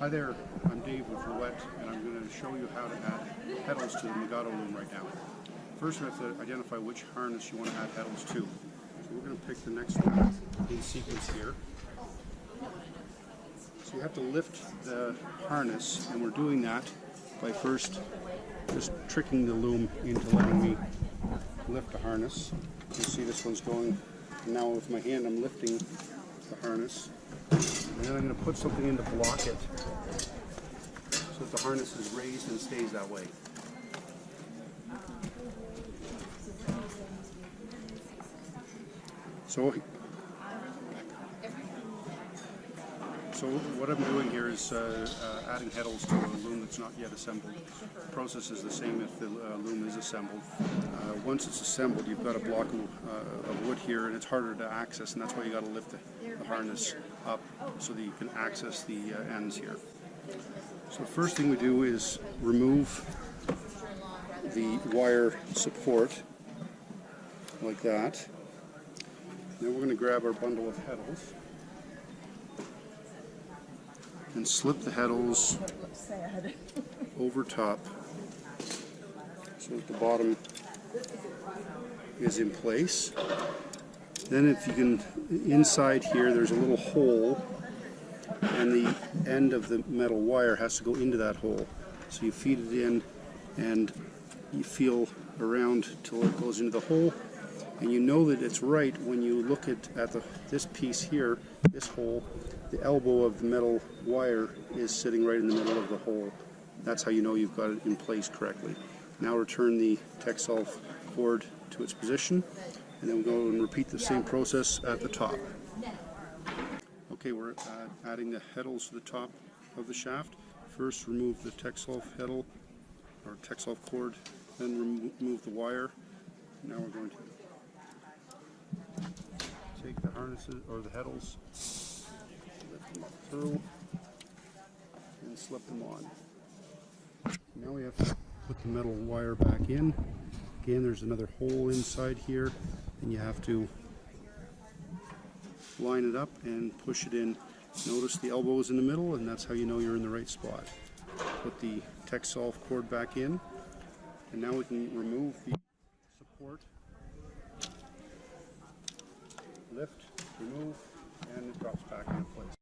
Hi there, I'm Dave with Rouette, and I'm going to show you how to add pedals to the Megado loom right now. First, we have to identify which harness you want to add pedals to. So we're going to pick the next one in sequence here. So you have to lift the harness, and we're doing that by first just tricking the loom into letting me lift the harness. You see this one's going, and now with my hand I'm lifting the harness. And then I'm going to put something in to block it so that the harness is raised and stays that way. So what I'm doing here is adding heddles to a loom that's not yet assembled. The process is the same if the loom is assembled. Once it's assembled, you've got a block of wood here, and it's harder to access, and that's why you got to lift the harness up so that you can access the ends here. So the first thing we do is remove the wire support like that. Then we're going to grab our bundle of heddles and slip the heddles over top so that the bottom is in place. Then if you can, inside here there's a little hole, and the end of the metal wire has to go into that hole. So you feed it in and you feel around till it goes into the hole, and you know that it's right when you look at this piece here, this hole. The elbow of the metal wire is sitting right in the middle of the hole. That's how you know you've got it in place correctly. Now return the Texsolv cord to its position, and then we'll go and repeat the same process at the top. Okay, we're adding the heddles to the top of the shaft. First remove the Texsolv heddle, or Texsolv cord, then remove the wire. Now we're going to take the harnesses, or the heddles, lift them up through, and slip them on. Now we have to put the metal wire back in. Again, there's another hole inside here, and you have to line it up and push it in. Notice the elbow is in the middle, and that's how you know you're in the right spot. Put the Texsolv cord back in, and now we can remove the support. Lift, remove, and it drops back into place.